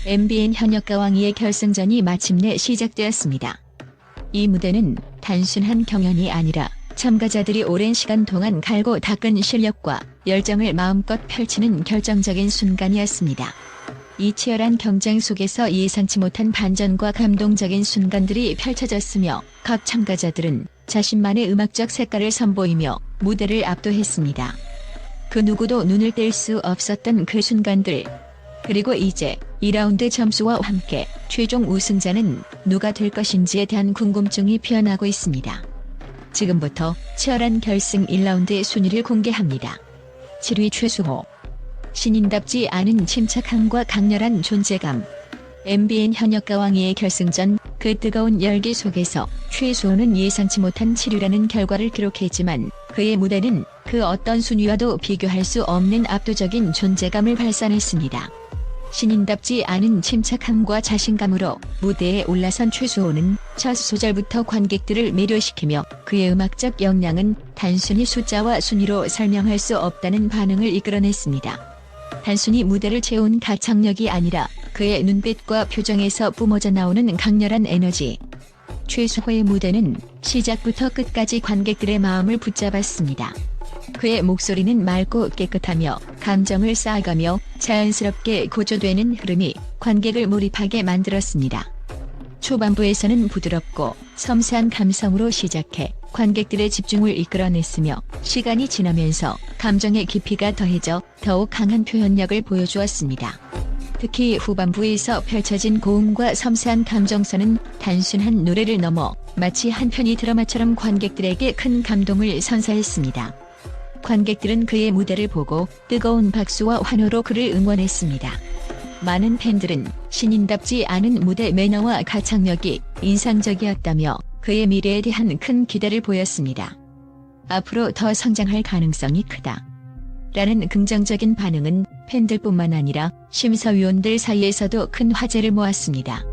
MBN 현역과 왕이의 결승전이 마침내 시작되었습니다. 이 무대는 단순한 경연이 아니라 참가자들이 오랜 시간 동안 갈고 닦은 실력과 열정을 마음껏 펼치는 결정적인 순간이었습니다. 이 치열한 경쟁 속에서 예상치 못한 반전과 감동적인 순간들이 펼쳐졌으며 각 참가자들은 자신만의 음악적 색깔을 선보이며 무대를 압도했습니다. 그 누구도 눈을 뗄 수 없었던 그 순간들. 그리고 이제 2라운드 점수와 함께 최종 우승자는 누가 될 것인지에 대한 궁금증이 피어나고 있습니다. 지금부터 치열한 결승 1라운드의 순위를 공개합니다. 7위 최수호. 신인답지 않은 침착함과 강렬한 존재감. MBN 현역과 왕이의 결승전, 그 뜨거운 열기 속에서 최수호는 예상치 못한 7위라는 결과를 기록했지만 그의 무대는 그 어떤 순위와도 비교할 수 없는 압도적인 존재감을 발산했습니다. 신인답지 않은 침착함과 자신감으로 무대에 올라선 최수호는 첫 소절부터 관객들을 매료시키며 그의 음악적 역량은 단순히 숫자와 순위로 설명할 수 없다는 반응을 이끌어냈습니다. 단순히 무대를 채운 가창력이 아니라 그의 눈빛과 표정에서 뿜어져 나오는 강렬한 에너지. 최수호의 무대는 시작부터 끝까지 관객들의 마음을 붙잡았습니다. 그의 목소리는 맑고 깨끗하며 감정을 쌓아가며 자연스럽게 고조되는 흐름이 관객을 몰입하게 만들었습니다. 초반부에서는 부드럽고 섬세한 감성으로 시작해 관객들의 집중을 이끌어냈으며 시간이 지나면서 감정의 깊이가 더해져 더욱 강한 표현력을 보여주었습니다. 특히 후반부에서 펼쳐진 고음과 섬세한 감정선은 단순한 노래를 넘어 마치 한 편의 드라마처럼 관객들에게 큰 감동을 선사했습니다. 관객들은 그의 무대를 보고 뜨거운 박수와 환호로 그를 응원했습니다. 많은 팬들은 신인답지 않은 무대 매너와 가창력이 인상적이었다며 그의 미래에 대한 큰 기대를 보였습니다. 앞으로 더 성장할 가능성이 크다. 라는 긍정적인 반응은 팬들뿐만 아니라 심사위원들 사이에서도 큰 화제를 모았습니다.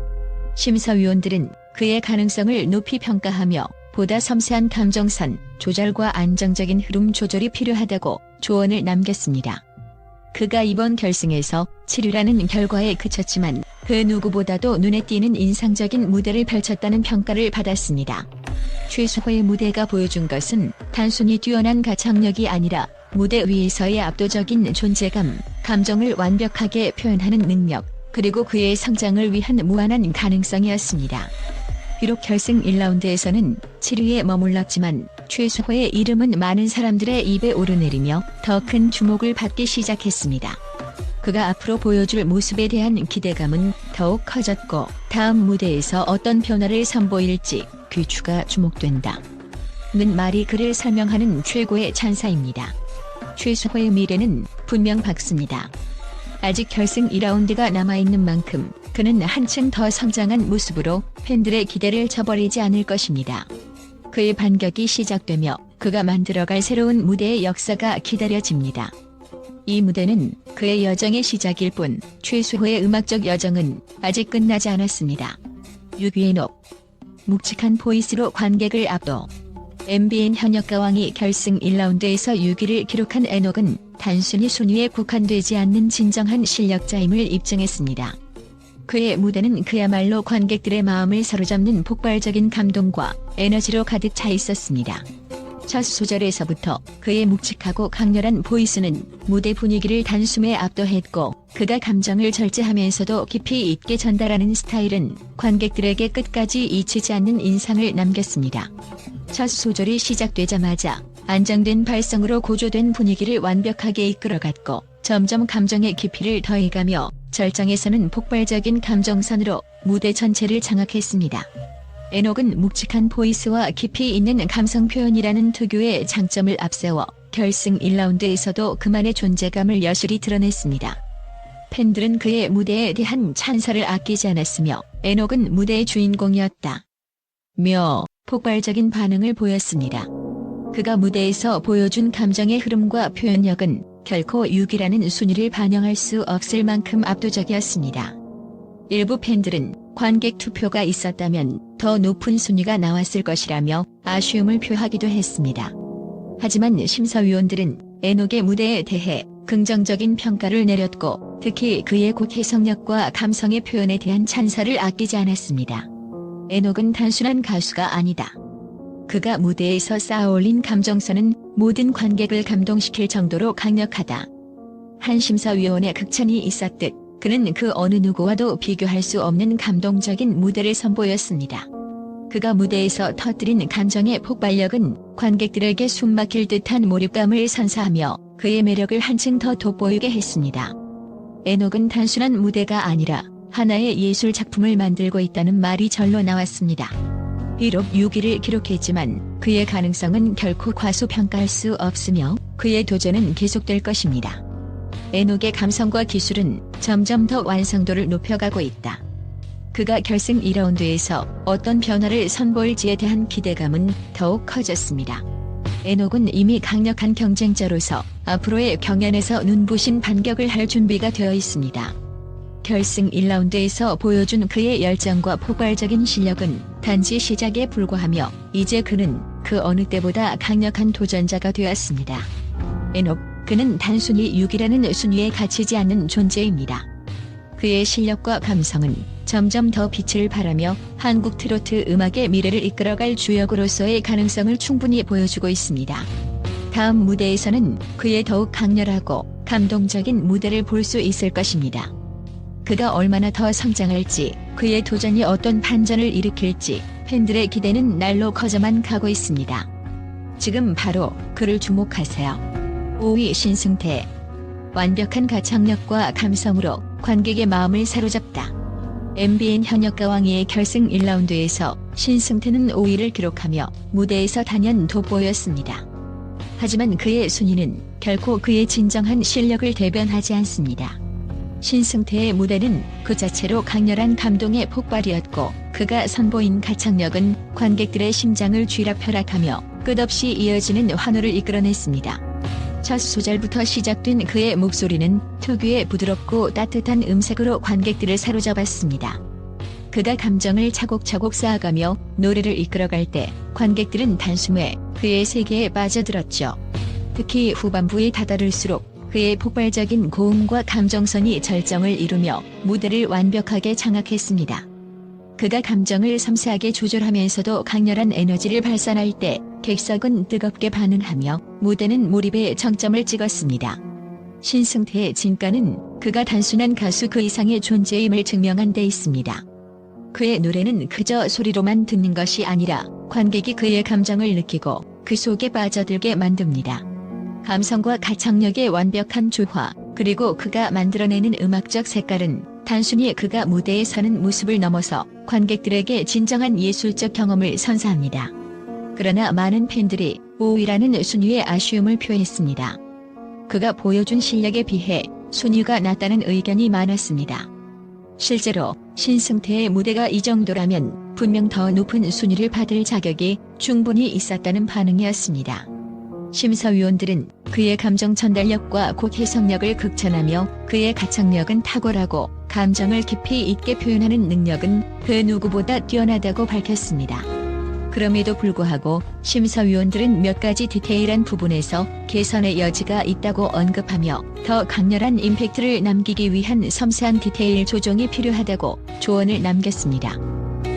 심사위원들은 그의 가능성을 높이 평가하며 보다 섬세한 감정선 조절과 안정적인 흐름 조절이 필요하다고 조언을 남겼습니다. 그가 이번 결승에서 7위라는 결과에 그쳤지만 그 누구보다도 눈에 띄는 인상적인 무대를 펼쳤다는 평가를 받았습니다. 최수호의 무대가 보여준 것은 단순히 뛰어난 가창력이 아니라 무대 위에서의 압도적인 존재감, 감정을 완벽하게 표현하는 능력, 그리고 그의 성장을 위한 무한한 가능성이었습니다. 비록 결승 1라운드에서는 7위에 머물렀지만 최수호의 이름은 많은 사람들의 입에 오르내리며 더 큰 주목을 받기 시작했습니다. 그가 앞으로 보여줄 모습에 대한 기대감은 더욱 커졌고 다음 무대에서 어떤 변화를 선보일지 귀추가 주목된다. 는 말이 그를 설명하는 최고의 찬사입니다. 최수호의 미래는 분명 밝습니다. 아직 결승 2라운드가 남아있는 만큼 그는 한층 더 성장한 모습으로 팬들의 기대를 저버리지 않을 것입니다. 그의 반격이 시작되며 그가 만들어갈 새로운 무대의 역사가 기다려집니다. 이 무대는 그의 여정의 시작일 뿐 최수호의 음악적 여정은 아직 끝나지 않았습니다. 6위의 녹. 묵직한 보이스로 관객을 압도. MBN 현역과 왕이 결승 1라운드에서 6위를 기록한 에녹은 단순히 순위에 국한되지 않는 진정한 실력자임을 입증했습니다. 그의 무대는 그야말로 관객들의 마음을 사로잡는 폭발적인 감동과 에너지로 가득 차 있었습니다. 첫 소절에서부터 그의 묵직하고 강렬한 보이스는 무대 분위기를 단숨에 압도했고 그가 감정을 절제하면서도 깊이 있게 전달하는 스타일은 관객들에게 끝까지 잊히지 않는 인상을 남겼습니다. 첫 소절이 시작되자마자 안정된 발성으로 고조된 분위기를 완벽하게 이끌어갔고 점점 감정의 깊이를 더해가며 절정에서는 폭발적인 감정선으로 무대 전체를 장악했습니다. 에녹은 묵직한 보이스와 깊이 있는 감성 표현이라는 특유의 장점을 앞세워 결승 1라운드에서도 그만의 존재감을 여실히 드러냈습니다. 팬들은 그의 무대에 대한 찬사를 아끼지 않았으며 에녹은 무대의 주인공이었다. 며 폭발적인 반응을 보였습니다. 그가 무대에서 보여준 감정의 흐름과 표현력은 결코 6위라는 순위를 반영할 수 없을 만큼 압도적이었습니다. 일부 팬들은 관객 투표가 있었다면 더 높은 순위가 나왔을 것이라며 아쉬움을 표하기도 했습니다. 하지만 심사위원들은 에녹의 무대에 대해 긍정적인 평가를 내렸고 특히 그의 곡해성력과 감성의 표현에 대한 찬사를 아끼지 않았습니다. 에녹은 단순한 가수가 아니다. 그가 무대에서 쌓아올린 감정선은 모든 관객을 감동시킬 정도로 강력하다. 한 심사위원의 극찬이 있었듯 그는 그 어느 누구와도 비교할 수 없는 감동적인 무대를 선보였습니다. 그가 무대에서 터뜨린 감정의 폭발력은 관객들에게 숨막힐 듯한 몰입감을 선사하며 그의 매력을 한층 더 돋보이게 했습니다. 에녹은 단순한 무대가 아니라 하나의 예술 작품을 만들고 있다는 말이 절로 나왔습니다. 비록 6위를 기록했지만 그의 가능성은 결코 과소평가할 수 없으며 그의 도전은 계속될 것입니다. 에녹의 감성과 기술은 점점 더 완성도를 높여가고 있다. 그가 결승 2라운드에서 어떤 변화를 선보일지에 대한 기대감은 더욱 커졌습니다. 에녹은 이미 강력한 경쟁자로서 앞으로의 경연에서 눈부신 반격을 할 준비가 되어 있습니다. 결승 1라운드에서 보여준 그의 열정과 폭발적인 실력은 단지 시작에 불과하며 이제 그는 그 어느 때보다 강력한 도전자가 되었습니다. 에녹, 그는 단순히 6위라는 순위에 갇히지 않는 존재입니다. 그의 실력과 감성은 점점 더 빛을 발하며 한국 트로트 음악의 미래를 이끌어갈 주역으로서의 가능성을 충분히 보여주고 있습니다. 다음 무대에서는 그의 더욱 강렬하고 감동적인 무대를 볼 수 있을 것입니다. 그가 얼마나 더 성장할지, 그의 도전이 어떤 반전을 일으킬지 팬들의 기대는 날로 커져만 가고 있습니다. 지금 바로 그를 주목하세요. 5위 신승태. 완벽한 가창력과 감성으로 관객의 마음을 사로잡다. MBN 현역가왕위의 결승 1라운드에서 신승태는 5위를 기록하며 무대에서 단연 돋보였습니다. 하지만 그의 순위는 결코 그의 진정한 실력을 대변하지 않습니다. 신승태의 무대는 그 자체로 강렬한 감동의 폭발이었고 그가 선보인 가창력은 관객들의 심장을 쥐락펴락하며 끝없이 이어지는 환호를 이끌어냈습니다. 첫 소절부터 시작된 그의 목소리는 특유의 부드럽고 따뜻한 음색으로 관객들을 사로잡았습니다. 그가 감정을 차곡차곡 쌓아가며 노래를 이끌어갈 때 관객들은 단숨에 그의 세계에 빠져들었죠. 특히 후반부에 다다를수록 그의 폭발적인 고음과 감정선이 절정을 이루며 무대를 완벽하게 장악했습니다. 그가 감정을 섬세하게 조절하면서도 강렬한 에너지를 발산할 때 객석은 뜨겁게 반응하며 무대는 몰입의 정점을 찍었습니다. 신승태의 진가는 그가 단순한 가수 그 이상의 존재임을 증명한 데 있습니다. 그의 노래는 그저 소리로만 듣는 것이 아니라 관객이 그의 감정을 느끼고 그 속에 빠져들게 만듭니다. 감성과 가창력의 완벽한 조화, 그리고 그가 만들어내는 음악적 색깔은 단순히 그가 무대에 서는 모습을 넘어서 관객들에게 진정한 예술적 경험을 선사합니다. 그러나 많은 팬들이 5위라는 순위에 아쉬움을 표했습니다. 그가 보여준 실력에 비해 순위가 낮다는 의견이 많았습니다. 실제로 신승태의 무대가 이 정도라면 분명 더 높은 순위를 받을 자격이 충분히 있었다는 반응이었습니다. 심사위원들은 그의 감정 전달력과 곡 해석력을 극찬하며 그의 가창력은 탁월하고 감정을 깊이 있게 표현하는 능력은 그 누구보다 뛰어나다고 밝혔습니다. 그럼에도 불구하고 심사위원들은 몇 가지 디테일한 부분에서 개선의 여지가 있다고 언급하며 더 강렬한 임팩트를 남기기 위한 섬세한 디테일 조정이 필요하다고 조언을 남겼습니다.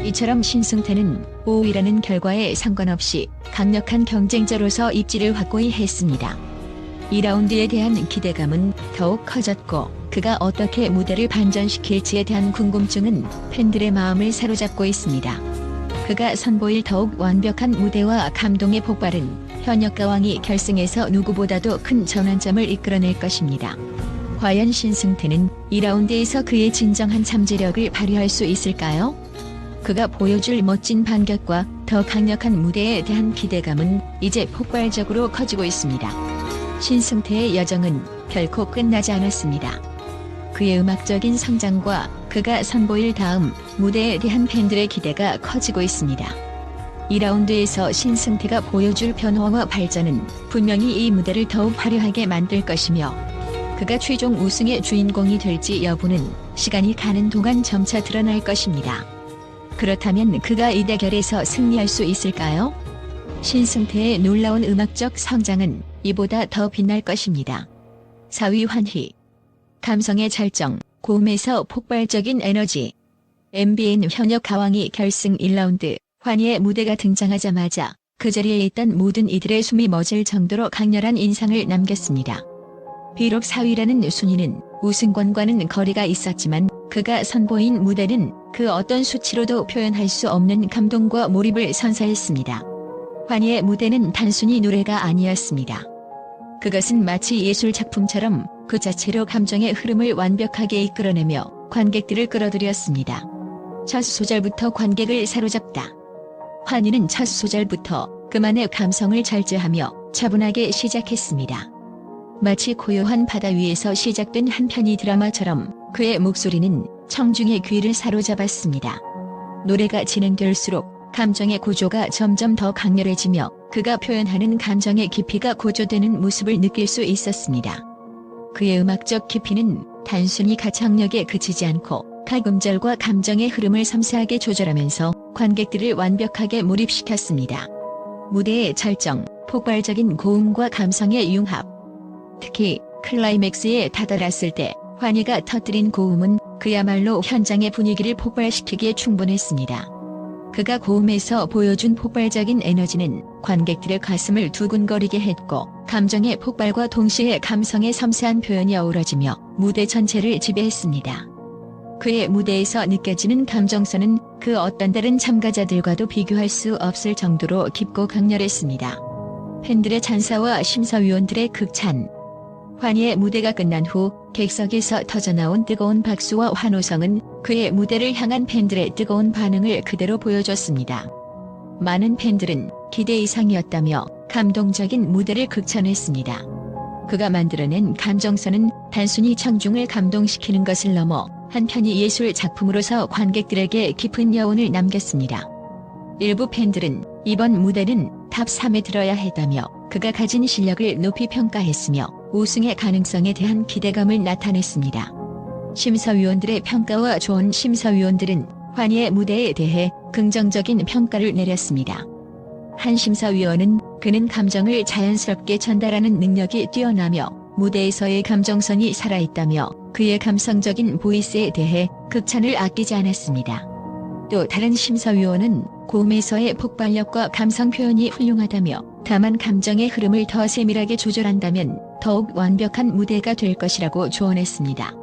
이처럼 신승태는 5위라는 결과에 상관없이 강력한 경쟁자로서 입지를 확고히 했습니다. 2라운드에 대한 기대감은 더욱 커졌고 그가 어떻게 무대를 반전시킬지에 대한 궁금증은 팬들의 마음을 사로잡고 있습니다. 그가 선보일 더욱 완벽한 무대와 감동의 폭발은 현역가왕이 결승에서 누구보다도 큰 전환점을 이끌어낼 것입니다. 과연 신승태는 2라운드에서 그의 진정한 잠재력을 발휘할 수 있을까요? 그가 보여줄 멋진 반격과 더 강력한 무대에 대한 기대감은 이제 폭발적으로 커지고 있습니다. 신승태의 여정은 결코 끝나지 않았습니다. 그의 음악적인 성장과 그가 선보일 다음 무대에 대한 팬들의 기대가 커지고 있습니다. 2라운드에서 신승태가 보여줄 변화와 발전은 분명히 이 무대를 더욱 화려하게 만들 것이며 그가 최종 우승의 주인공이 될지 여부는 시간이 가는 동안 점차 드러날 것입니다. 그렇다면 그가 이 대결에서 승리할 수 있을까요? 신승태의 놀라운 음악적 성장은 이보다 더 빛날 것입니다. 4위 환희. 감성의 절정, 고음에서 폭발적인 에너지. MBN 현역 가왕이 결승 1라운드 환희의 무대가 등장하자마자 그 자리에 있던 모든 이들의 숨이 멎을 정도로 강렬한 인상을 남겼습니다. 비록 4위라는 순위는 우승권과는 거리가 있었지만 그가 선보인 무대는 그 어떤 수치로도 표현할 수 없는 감동과 몰입을 선사했습니다. 환희의 무대는 단순히 노래가 아니었습니다. 그것은 마치 예술 작품처럼 그 자체로 감정의 흐름을 완벽하게 이끌어내며 관객들을 끌어들였습니다. 첫 소절부터 관객을 사로잡다. 환희는 첫 소절부터 그만의 감성을 절제하며 차분하게 시작했습니다. 마치 고요한 바다 위에서 시작된 한 편의 드라마처럼 그의 목소리는 청중의 귀를 사로잡았습니다. 노래가 진행될수록 감정의 구조가 점점 더 강렬해지며 그가 표현하는 감정의 깊이가 고조되는 모습을 느낄 수 있었습니다. 그의 음악적 깊이는 단순히 가창력에 그치지 않고 각 음절과 감정의 흐름을 섬세하게 조절하면서 관객들을 완벽하게 몰입시켰습니다. 무대의 절정, 폭발적인 고음과 감성의 융합. 특히 클라이맥스에 다다랐을 때 환희가 터뜨린 고음은 그야말로 현장의 분위기를 폭발시키기에 충분했습니다. 그가 고음에서 보여준 폭발적인 에너지는 관객들의 가슴을 두근거리게 했고 감정의 폭발과 동시에 감성의 섬세한 표현이 어우러지며 무대 전체를 지배했습니다. 그의 무대에서 느껴지는 감정선은 그 어떤 다른 참가자들과도 비교할 수 없을 정도로 깊고 강렬했습니다. 팬들의 찬사와 심사위원들의 극찬. 환희의 무대가 끝난 후 객석에서 터져나온 뜨거운 박수와 환호성은 그의 무대를 향한 팬들의 뜨거운 반응을 그대로 보여줬습니다. 많은 팬들은 기대 이상이었다며 감동적인 무대를 극찬했습니다. 그가 만들어낸 감정선은 단순히 청중을 감동시키는 것을 넘어 한편의 예술 작품으로서 관객들에게 깊은 여운을 남겼습니다. 일부 팬들은 이번 무대는 탑 3에 들어야 했다며 그가 가진 실력을 높이 평가했으며 우승의 가능성에 대한 기대감을 나타냈습니다. 심사위원들의 평가와 좋은 심사위원들은 환희의 무대에 대해 긍정적인 평가를 내렸습니다. 한 심사위원은 그는 감정을 자연스럽게 전달하는 능력이 뛰어나며 무대에서의 감정선이 살아있다며 그의 감성적인 보이스에 대해 극찬을 아끼지 않았습니다. 또 다른 심사위원은 고음에서의 폭발력과 감성 표현이 훌륭하다며 다만 감정의 흐름을 더 세밀하게 조절한다면 더욱 완벽한 무대가 될 것이라고 조언했습니다.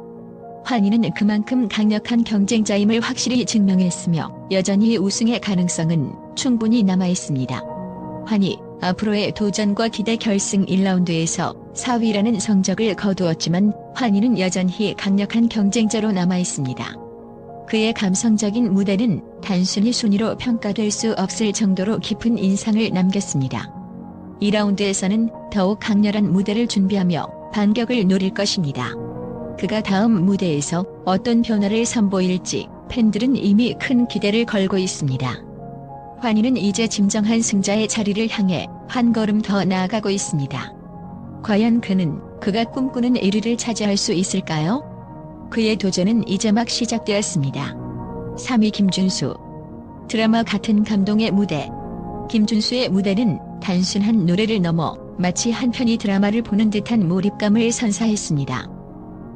환희는 그만큼 강력한 경쟁자임을 확실히 증명했으며 여전히 우승의 가능성은 충분히 남아있습니다. 환희, 앞으로의 도전과 기대. 결승 1라운드에서 4위라는 성적을 거두었지만 환희는 여전히 강력한 경쟁자로 남아있습니다. 그의 감성적인 무대는 단순히 순위로 평가될 수 없을 정도로 깊은 인상을 남겼습니다. 2라운드에서는 더욱 강렬한 무대를 준비하며 반격을 노릴 것입니다. 그가 다음 무대에서 어떤 변화를 선보일지 팬들은 이미 큰 기대를 걸고 있습니다. 환희는 이제 진정한 승자의 자리를 향해 한 걸음 더 나아가고 있습니다. 과연 그는 그가 꿈꾸는 1위를 차지할 수 있을까요? 그의 도전은 이제 막 시작되었습니다. 3위 김준수. 드라마 같은 감동의 무대. 김준수의 무대는 단순한 노래를 넘어 마치 한 편의 드라마를 보는 듯한 몰입감을 선사했습니다.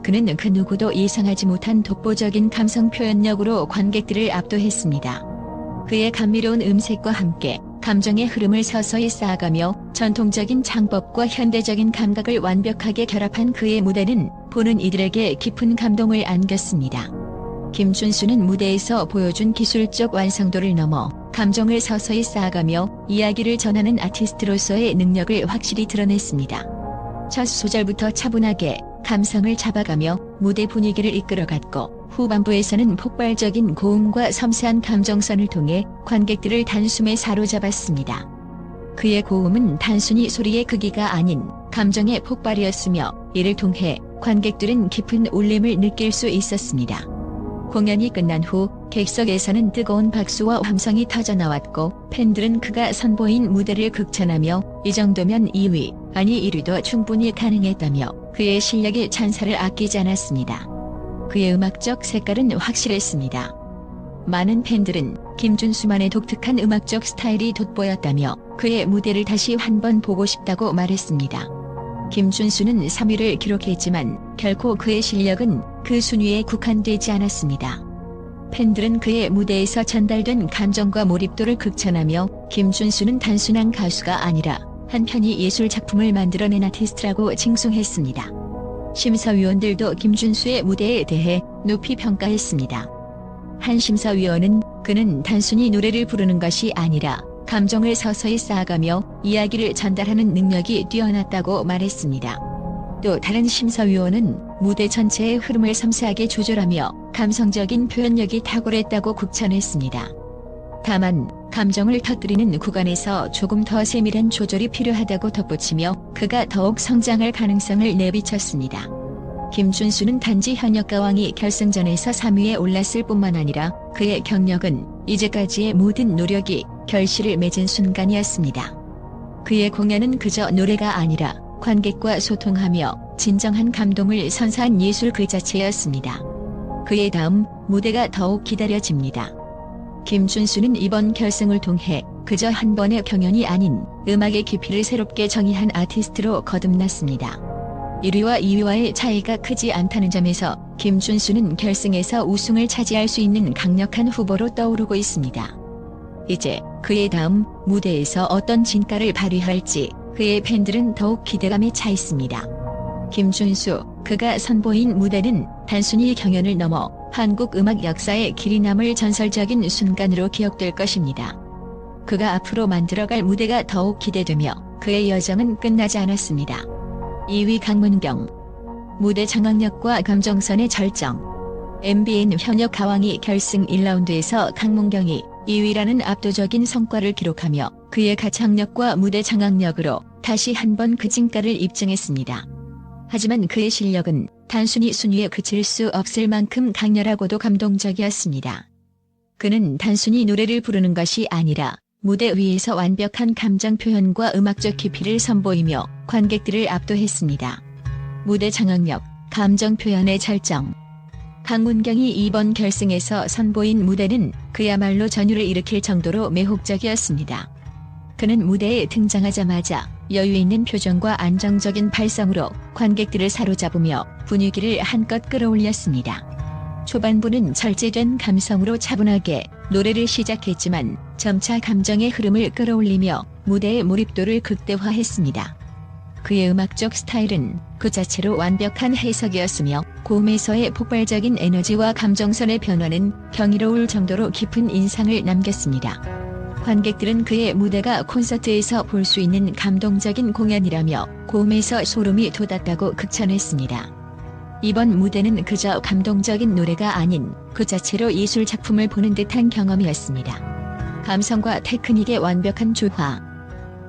그는 그 누구도 예상하지 못한 독보적인 감성 표현력으로 관객들을 압도했습니다. 그의 감미로운 음색과 함께 감정의 흐름을 서서히 쌓아가며 전통적인 창법과 현대적인 감각을 완벽하게 결합한 그의 무대는 보는 이들에게 깊은 감동을 안겼습니다. 김준수는 무대에서 보여준 기술적 완성도를 넘어 감정을 서서히 쌓아가며 이야기를 전하는 아티스트로서의 능력을 확실히 드러냈습니다. 첫 소절부터 차분하게 감성을 잡아가며 무대 분위기를 이끌어갔고 후반부에서는 폭발적인 고음과 섬세한 감정선을 통해 관객들을 단숨에 사로잡았습니다. 그의 고음은 단순히 소리의 크기가 아닌 감정의 폭발이었으며 이를 통해 관객들은 깊은 울림을 느낄 수 있었습니다. 공연이 끝난 후 객석에서는 뜨거운 박수와 함성이 터져나왔고 팬들은 그가 선보인 무대를 극찬하며 이 정도면 2위, 아니 1위도 충분히 가능했다며 그의 실력에 찬사를 아끼지 않았습니다. 그의 음악적 색깔은 확실했습니다. 많은 팬들은 김준수만의 독특한 음악적 스타일이 돋보였다며 그의 무대를 다시 한 번 보고 싶다고 말했습니다. 김준수는 3위를 기록했지만 결코 그의 실력은 그 순위에 국한되지 않았습니다. 팬들은 그의 무대에서 전달된 감정과 몰입도를 극찬하며 김준수는 단순한 가수가 아니라 한편의 예술 작품을 만들어낸 아티스트라고 칭송했습니다. 심사위원들도 김준수의 무대에 대해 높이 평가했습니다. 한 심사위원은 그는 단순히 노래를 부르는 것이 아니라 감정을 서서히 쌓아가며 이야기를 전달하는 능력이 뛰어났다고 말했습니다. 또 다른 심사위원은 무대 전체의 흐름을 섬세하게 조절하며 감성적인 표현력이 탁월했다고 극찬했습니다. 다만 감정을 터뜨리는 구간에서 조금 더 세밀한 조절이 필요하다고 덧붙이며 그가 더욱 성장할 가능성을 내비쳤습니다. 김준수는 단지 현역가왕이 결승전에서 3위에 올랐을 뿐만 아니라 그의 경력은 이제까지의 모든 노력이 결실을 맺은 순간이었습니다. 그의 공연은 그저 노래가 아니라 관객과 소통하며 진정한 감동을 선사한 예술 그 자체였습니다. 그의 다음 무대가 더욱 기다려집니다. 김준수는 이번 결승을 통해 그저 한 번의 경연이 아닌 음악의 깊이를 새롭게 정의한 아티스트로 거듭났습니다. 1위와 2위와의 차이가 크지 않다는 점에서 김준수는 결승에서 우승을 차지할 수 있는 강력한 후보로 떠오르고 있습니다. 이제 그의 다음 무대에서 어떤 진가를 발휘할지 그의 팬들은 더욱 기대감에 차 있습니다. 김준수, 그가 선보인 무대는 단순히 경연을 넘어 한국 음악 역사에 길이 남을 전설적인 순간으로 기억될 것입니다. 그가 앞으로 만들어갈 무대가 더욱 기대되며 그의 여정은 끝나지 않았습니다. 2위 강문경. 무대 장악력과 감정선의 절정. MBN 현역 가왕이 결승 1라운드에서 강문경이 2위라는 압도적인 성과를 기록하며 그의 가창력과 무대 장악력으로 다시 한번 그 진가를 입증했습니다. 하지만 그의 실력은 단순히 순위에 그칠 수 없을 만큼 강렬하고도 감동적이었습니다. 그는 단순히 노래를 부르는 것이 아니라 무대 위에서 완벽한 감정 표현과 음악적 깊이를 선보이며 관객들을 압도했습니다. 무대 장악력, 감정 표현의 절정. 강문경이 이번 결승에서 선보인 무대는 그야말로 전율을 일으킬 정도로 매혹적이었습니다. 그는 무대에 등장하자마자 여유있는 표정과 안정적인 발성으로 관객들을 사로잡으며 분위기를 한껏 끌어올렸습니다. 초반부는 절제된 감성으로 차분하게 노래를 시작했지만 점차 감정의 흐름을 끌어올리며 무대의 몰입도를 극대화했습니다. 그의 음악적 스타일은 그 자체로 완벽한 해석이었으며 고음에서의 폭발적인 에너지와 감정선의 변화는 경이로울 정도로 깊은 인상을 남겼습니다. 관객들은 그의 무대가 콘서트에서 볼 수 있는 감동적인 공연이라며 고음에서 소름이 돋았다고 극찬했습니다. 이번 무대는 그저 감동적인 노래가 아닌 그 자체로 예술 작품을 보는 듯한 경험이었습니다. 감성과 테크닉의 완벽한 조화.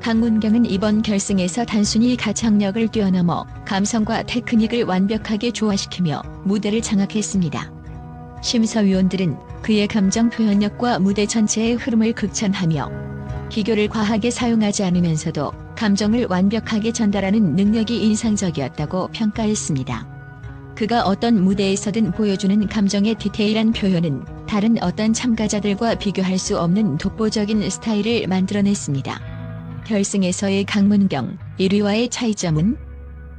강문경은 이번 결승에서 단순히 가창력을 뛰어넘어 감성과 테크닉을 완벽하게 조화시키며 무대를 장악했습니다. 심사위원들은 그의 감정 표현력과 무대 전체의 흐름을 극찬하며 기교를 과하게 사용하지 않으면서도 감정을 완벽하게 전달하는 능력이 인상적이었다고 평가했습니다. 그가 어떤 무대에서든 보여주는 감정의 디테일한 표현은 다른 어떤 참가자들과 비교할 수 없는 독보적인 스타일을 만들어냈습니다. 결승에서의 강문경 1위와의 차이점은?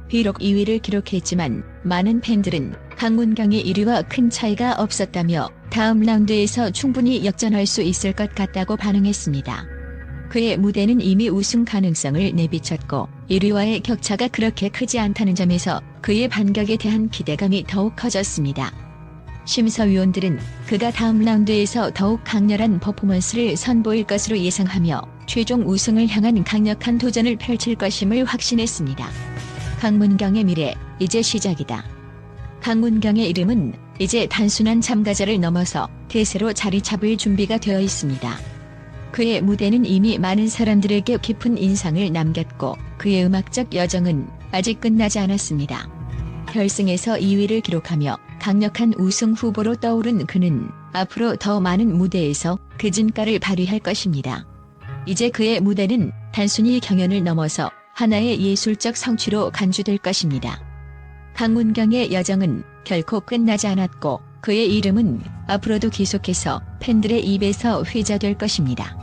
비록 2위를 기록했지만 많은 팬들은 강문경의 1위와 큰 차이가 없었다며 다음 라운드에서 충분히 역전할 수 있을 것 같다고 반응했습니다. 그의 무대는 이미 우승 가능성을 내비쳤고 1위와의 격차가 그렇게 크지 않다는 점에서 그의 반격에 대한 기대감이 더욱 커졌습니다. 심사위원들은 그가 다음 라운드에서 더욱 강렬한 퍼포먼스를 선보일 것으로 예상하며 최종 우승을 향한 강력한 도전을 펼칠 것임을 확신했습니다. 강문경의 미래, 이제 시작이다. 강문경의 이름은 이제 단순한 참가자를 넘어서 대세로 자리 잡을 준비가 되어 있습니다. 그의 무대는 이미 많은 사람들에게 깊은 인상을 남겼고 그의 음악적 여정은 아직 끝나지 않았습니다. 결승에서 2위를 기록하며 강력한 우승 후보로 떠오른 그는 앞으로 더 많은 무대에서 그 진가를 발휘할 것입니다. 이제 그의 무대는 단순히 경연을 넘어서 하나의 예술적 성취로 간주될 것입니다. 강문경의 여정은 결코 끝나지 않았고 그의 이름은 앞으로도 계속해서 팬들의 입에서 회자될 것입니다.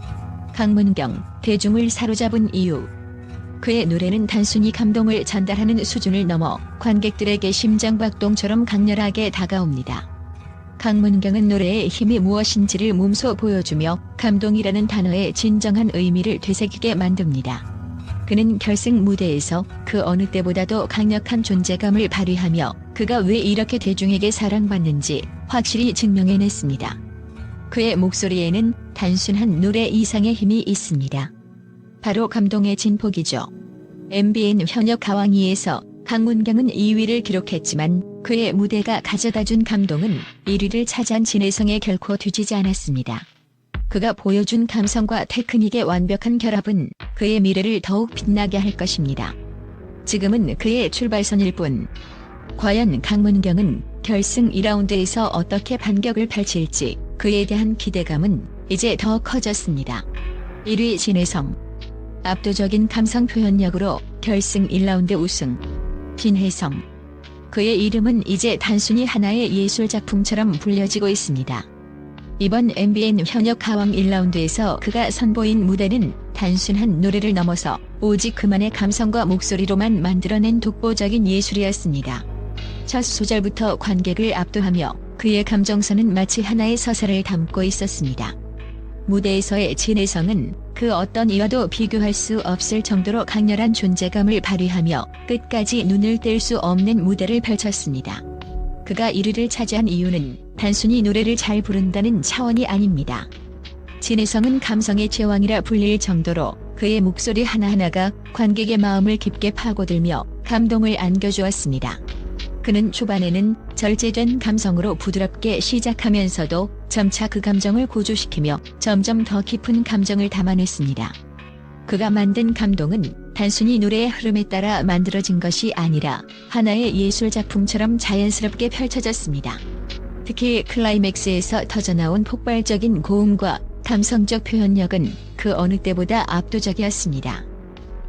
강문경, 대중을 사로잡은 이유. 그의 노래는 단순히 감동을 전달하는 수준을 넘어 관객들에게 심장박동처럼 강렬하게 다가옵니다. 강문경은 노래의 힘이 무엇인지를 몸소 보여주며 감동이라는 단어의 진정한 의미를 되새기게 만듭니다. 그는 결승 무대에서 그 어느 때보다도 강력한 존재감을 발휘하며 그가 왜 이렇게 대중에게 사랑받는지 확실히 증명해냈습니다. 그의 목소리에는 단순한 노래 이상의 힘이 있습니다. 바로 감동의 진폭이죠. MBN 현역 가왕이에서 강문경은 2위를 기록했지만 그의 무대가 가져다준 감동은 1위를 차지한 진혜성에 결코 뒤지지 않았습니다. 그가 보여준 감성과 테크닉의 완벽한 결합은 그의 미래를 더욱 빛나게 할 것입니다. 지금은 그의 출발선일 뿐. 과연 강문경은 결승 2라운드에서 어떻게 반격을 펼칠지 그에 대한 기대감은 이제 더 커졌습니다. 1위 진혜성. 압도적인 감성 표현력으로 결승 1라운드 우승. 진혜성. 그의 이름은 이제 단순히 하나의 예술작품처럼 불려지고 있습니다. 이번 MBN 현역 가왕 1라운드에서 그가 선보인 무대는 단순한 노래를 넘어서 오직 그만의 감성과 목소리로만 만들어낸 독보적인 예술이었습니다. 첫 소절부터 관객을 압도하며 그의 감정선은 마치 하나의 서사를 담고 있었습니다. 무대에서의 진혜성은 그 어떤 이와도 비교할 수 없을 정도로 강렬한 존재감을 발휘하며 끝까지 눈을 뗄 수 없는 무대를 펼쳤습니다. 그가 1위를 차지한 이유는 단순히 노래를 잘 부른다는 차원이 아닙니다. 진혜성은 감성의 제왕이라 불릴 정도로 그의 목소리 하나하나가 관객의 마음을 깊게 파고들며 감동을 안겨주었습니다. 그는 초반에는 절제된 감성으로 부드럽게 시작하면서도 점차 그 감정을 고조시키며 점점 더 깊은 감정을 담아냈습니다. 그가 만든 감동은 단순히 노래의 흐름에 따라 만들어진 것이 아니라 하나의 예술작품처럼 자연스럽게 펼쳐졌습니다. 특히 클라이맥스에서 터져나온 폭발적인 고음과 감성적 표현력은 그 어느 때보다 압도적이었습니다.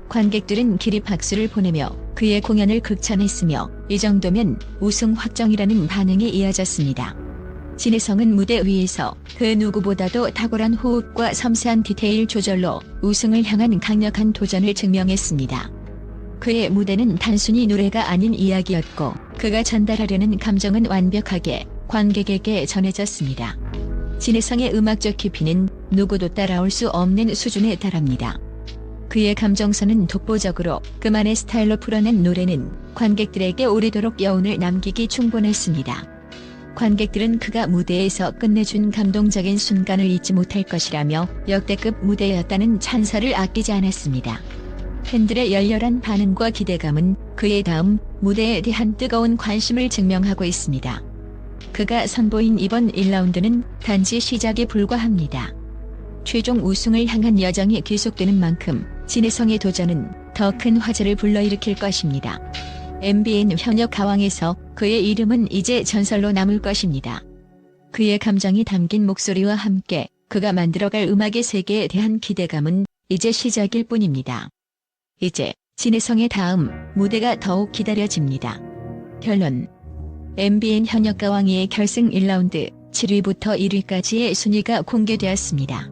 관객들은 기립박수를 보내며 그의 공연을 극찬했으며 이 정도면 우승 확정이라는 반응이 이어졌습니다. 진혜성은 무대 위에서 그 누구보다도 탁월한 호흡과 섬세한 디테일 조절로 우승을 향한 강력한 도전을 증명했습니다. 그의 무대는 단순히 노래가 아닌 이야기였고 그가 전달하려는 감정은 완벽하게 관객에게 전해졌습니다. 진혜성의 음악적 깊이는 누구도 따라올 수 없는 수준에 달합니다. 그의 감정선은 독보적으로 그만의 스타일로 풀어낸 노래는 관객들에게 오래도록 여운을 남기기 충분했습니다. 관객들은 그가 무대에서 끝내준 감동적인 순간을 잊지 못할 것이라며 역대급 무대였다는 찬사를 아끼지 않았습니다. 팬들의 열렬한 반응과 기대감은 그의 다음 무대에 대한 뜨거운 관심을 증명하고 있습니다. 그가 선보인 이번 1라운드는 단지 시작에 불과합니다. 최종 우승을 향한 여정이 계속되는 만큼 진혜성의 도전은 더 큰 화제를 불러일으킬 것입니다. MBN 현역 가왕에서 그의 이름은 이제 전설로 남을 것입니다. 그의 감정이 담긴 목소리와 함께 그가 만들어갈 음악의 세계에 대한 기대감은 이제 시작일 뿐입니다. 이제 진혜성의 다음 무대가 더욱 기다려집니다. 결론. MBN 현역 가왕의 결승 1라운드 7위부터 1위까지의 순위가 공개되었습니다.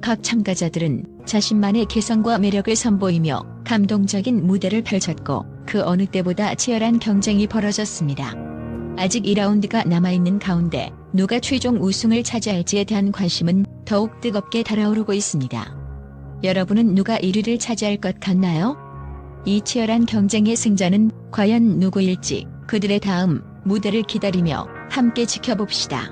각 참가자들은 자신만의 개성과 매력을 선보이며 감동적인 무대를 펼쳤고 그 어느 때보다 치열한 경쟁이 벌어졌습니다. 아직 2라운드가 남아있는 가운데 누가 최종 우승을 차지할지에 대한 관심은 더욱 뜨겁게 달아오르고 있습니다. 여러분은 누가 1위를 차지할 것 같나요? 이 치열한 경쟁의 승자는 과연 누구일지 그들의 다음 무대를 기다리며 함께 지켜봅시다.